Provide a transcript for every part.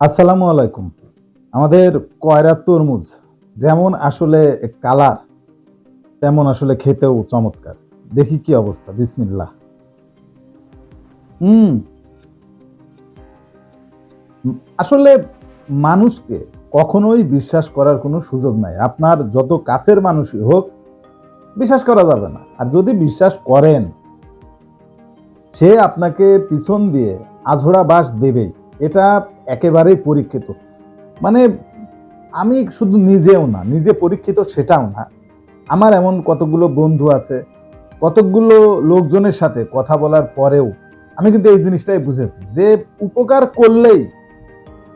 আসসালামু আলাইকুম। আমাদের কয়রা তরমুজ যেমন আসলে কালার তেমন আসলে খেতেও চমৎকার। দেখি কি অবস্থা। বিসমিল্লাহ। হুম। আসলে মানুষকে কখনোই বিশ্বাস করার কোনো সুযোগ নাই। আপনার যত কাছের মানুষই হোক, বিশ্বাস করা যাবে না। আর যদি বিশ্বাস করেন, সে আপনাকে পিছন দিয়ে আঝোড়া বাঁশ দেবেই। এটা একেবারেই পরীক্ষিত। মানে আমি শুধু নিজেও না, নিজে পরীক্ষিত সেটাও না। আমার এমন কতগুলো বন্ধু আছে, কতকগুলো লোকজনের সাথে কথা বলার পরেও আমি কিন্তু এই জিনিসটাই বুঝেছি যে উপকার করলেই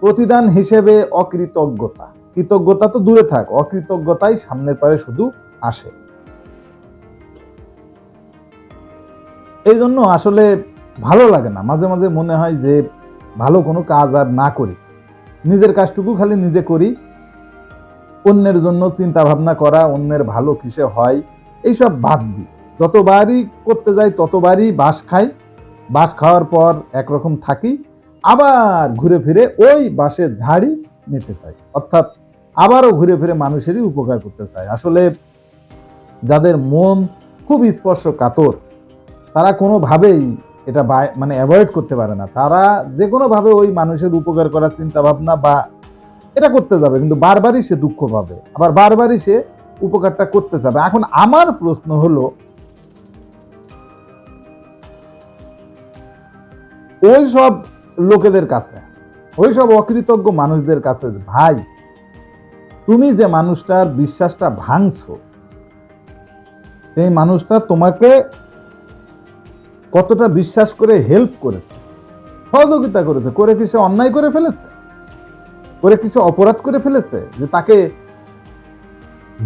প্রতিদান হিসেবে অকৃতজ্ঞতা, কৃতজ্ঞতা তো দূরে থাক, অকৃতজ্ঞতাই সামনের পারে শুধু আসে। এই জন্য আসলে ভালো লাগে না, মাঝে মাঝে মনে হয় যে ভালো কোনো কাজ আর না করি, নিজের কাজটুকু খালি নিজে করি। অন্যের জন্য চিন্তা ভাবনা করা, অন্যের ভালো কিসে হয় এইসব বাদ দিই। যতবারই করতে যাই ততবারই বাঁশ খাই, বাঁশ খাওয়ার পর একরকম থাকি, আবার ঘুরে ফিরে ওই বাঁশের ঝাড়ি নিতে চাই, অর্থাৎ আবারও ঘুরে ফিরে মানুষেরই উপকার করতে চাই। আসলে যাদের মন খুব স্পর্শকাতর, তারা কোনোভাবেই এটা মানে অ্যাভয়েড করতে পারে না। তারা যে কোনোভাবে ওই মানুষের উপকার করার চিন্তা ভাবনা বা এটা করতে যাবে, কিন্তু বারবারই সে দুঃখ পাবে, আবার বারবারই সে উপকারটা করতে যাবে। এখন আমার প্রশ্ন হলো, ওই সব লোকেদের কাছে, ওই সব অকৃতজ্ঞ মানুষদের কাছে, ভাই তুমি যে মানুষটার বিশ্বাসটা ভাঙছো, সেই মানুষটা তোমাকে কতটা বিশ্বাস করে হেল্প করেছে, সহযোগিতা করেছে, করে কি সে অন্যায় করে ফেলেছে, করে কিছু অপরাধ করে ফেলেছে যে তাকে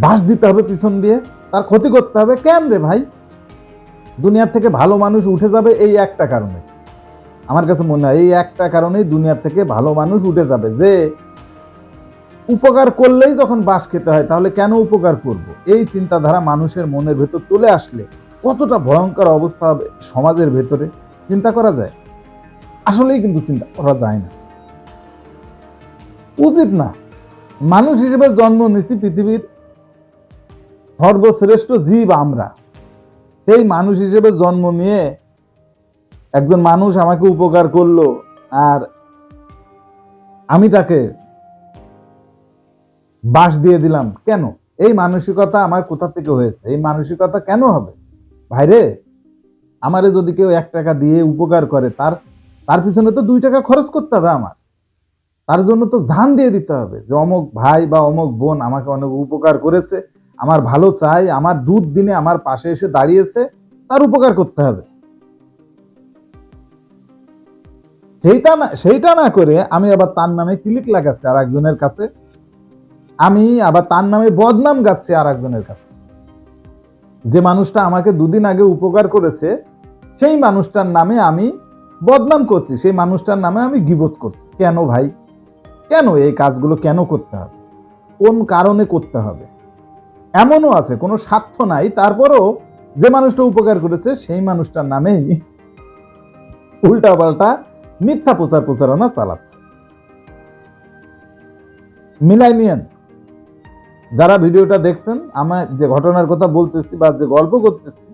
বাঁশ দিতে হবে পিছন দিয়ে, তার ক্ষতি করতে হবে? কেন রে ভাই? দুনিয়ার থেকে ভালো মানুষ উঠে যাবে এই একটা কারণে। আমার কাছে মনে হয় এই একটা কারণেই দুনিয়ার থেকে ভালো মানুষ উঠে যাবে, যে উপকার করলেই যখন বাঁশ খেতে হয় তাহলে কেন উপকার করব, এই চিন্তাধারা মানুষের মনের ভেতর চলে আসলে কতটা ভয়ঙ্কর অবস্থা হবে সমাজের ভেতরে চিন্তা করা যায়? আসলেই কিন্তু চিন্তা করা যায় না, উচিত না। মানুষ হিসেবে জন্ম নিছি, পৃথিবীর সর্বশ্রেষ্ঠ জীব আমরা। সেই মানুষ হিসেবে জন্ম নিয়ে একজন মানুষ আমাকে উপকার করলো, আর আমি তাকে বাঁশ দিয়ে দিলাম কেন? এই মানসিকতা আমার কোথা থেকে হয়েছে? এই মানসিকতা কেন হবে? ভাইরে, আমারে যদি কেউ 1 টাকা দিয়ে উপকার করে, তার তার পিছনে তো 2 টাকা খরচ করতে হবে আমার। তার জন্য তো জান দিয়ে দিতে হবে যে অমুক ভাই বা অমুক বোন আমাকে অনেক উপকার করেছে, আমার ভালো চাই, আমার দুর্দিনে আমার পাশে এসে দাঁড়িয়েছে, তার উপকার করতে হবে। সেইটা না করে আমি আবার তার নামে ক্লিক লাগাচ্ছি আর একজনের কাছে, আমি আবার তার নামে বদনাম গাচ্ছি আর একজনের কাছে। যে মানুষটা আমাকে 2 দিন আগে উপকার করেছে, সেই মানুষটার নামে আমি বদনাম করছি, সেই মানুষটার নামে আমি গীবত করছি। কেন ভাই? কেন এই কাজগুলো কেন করতে হবে? কোন কারণে করতে হবে? এমনও আছে কোনো স্বার্থ নাই, তারপরও যে মানুষটা উপকার করেছে সেই মানুষটার নামেই উল্টাপাল্টা মিথ্যা প্রচারণা চালাচ্ছে। মিলাই নিয়েন। যারা ভিডিওটা দেখছেন, আমার যে ঘটনার কথা বলতেছি বা যে গল্প করতেছি,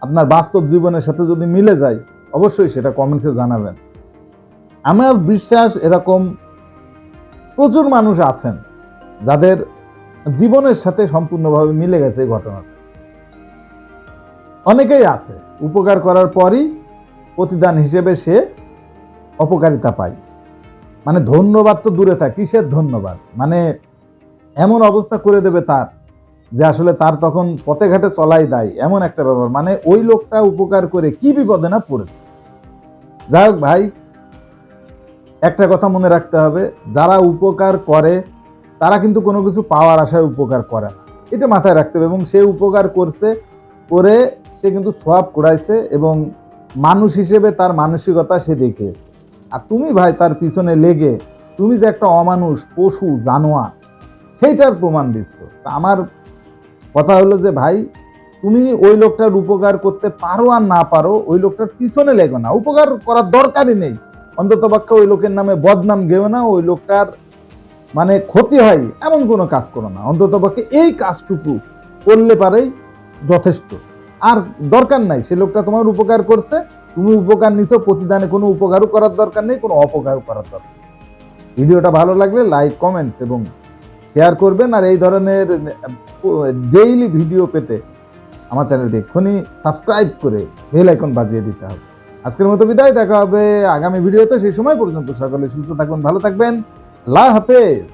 আপনার বাস্তব জীবনের সাথে যদি মিলে যায়, অবশ্যই সেটা কমেন্টসে জানাবেন। আমার বিশ্বাস এরকম প্রচুর মানুষ আছেন যাদের জীবনের সাথে সম্পূর্ণভাবে মিলে গেছে এই ঘটনাটা। অনেকেই আছে উপকার করার পরই প্রতিদান হিসেবে সে অপকারিতা পায়। মানে ধন্যবাদ তো দূরে থাক, কিসের ধন্যবাদ? মানে এমন অবস্থা করে দেবে তার, যে আসলে তার তখন পথে ঘাটে চলাই দেয়, এমন একটা ব্যাপার। মানে ওই লোকটা উপকার করে কি বিপদে না পড়েছে। যাই হোক ভাই, একটা কথা মনে রাখতে হবে, যারা উপকার করে তারা কিন্তু কোনো কিছু পাওয়ার আশায় উপকার করে না, এটা মাথায় রাখতে হবে। এবং সে উপকার করছে, করে সে কিন্তু সওয়াব কুড়াইছে, এবং মানুষ হিসেবে তার মানসিকতা সে দেখিয়েছে। আর তুমি ভাই তার পিছনে লেগে তুমি যে একটা অমানুষ, পশু, জানোয়ার, সেইটার প্রমাণ দিচ্ছ। তা আমার কথা হলো যে ভাই, তুমি ওই লোকটার উপকার করতে পারো আর না পারো, ওই লোকটার পিছনে লেগো না, উপকার করার দরকারই নেই। অন্তত পক্ষে ওই লোকের নামে বদনাম গেও না, ওই লোকটার মানে ক্ষতি হয় এমন কোনো কাজ করো না। অন্তত পক্ষে এই কাজটুকু করলে পারেই যথেষ্ট। আর দরকার নাই, সে লোকটা তোমার উপকার করছে, তুমি উপকার নিছো, প্রতিদানে কোনো উপকারও করার দরকার নেই, কোনো অপকারও করার দরকার নেই। ভিডিওটা ভালো লাগলে লাইক, কমেন্ট এবং শেয়ার করবেন। আর এই ধরনের ডেইলি ভিডিও পেতে আমার চ্যানেলটি এক্ষুনি সাবস্ক্রাইব করে বেল আইকন বাজিয়ে দিতে হবে। আজকের মতো বিদায়, দেখা হবে আগামী ভিডিওতে। সেই সময় পর্যন্ত সকলে সুস্থ থাকবেন, ভালো থাকবেন। আল্লাহ হাফেজ।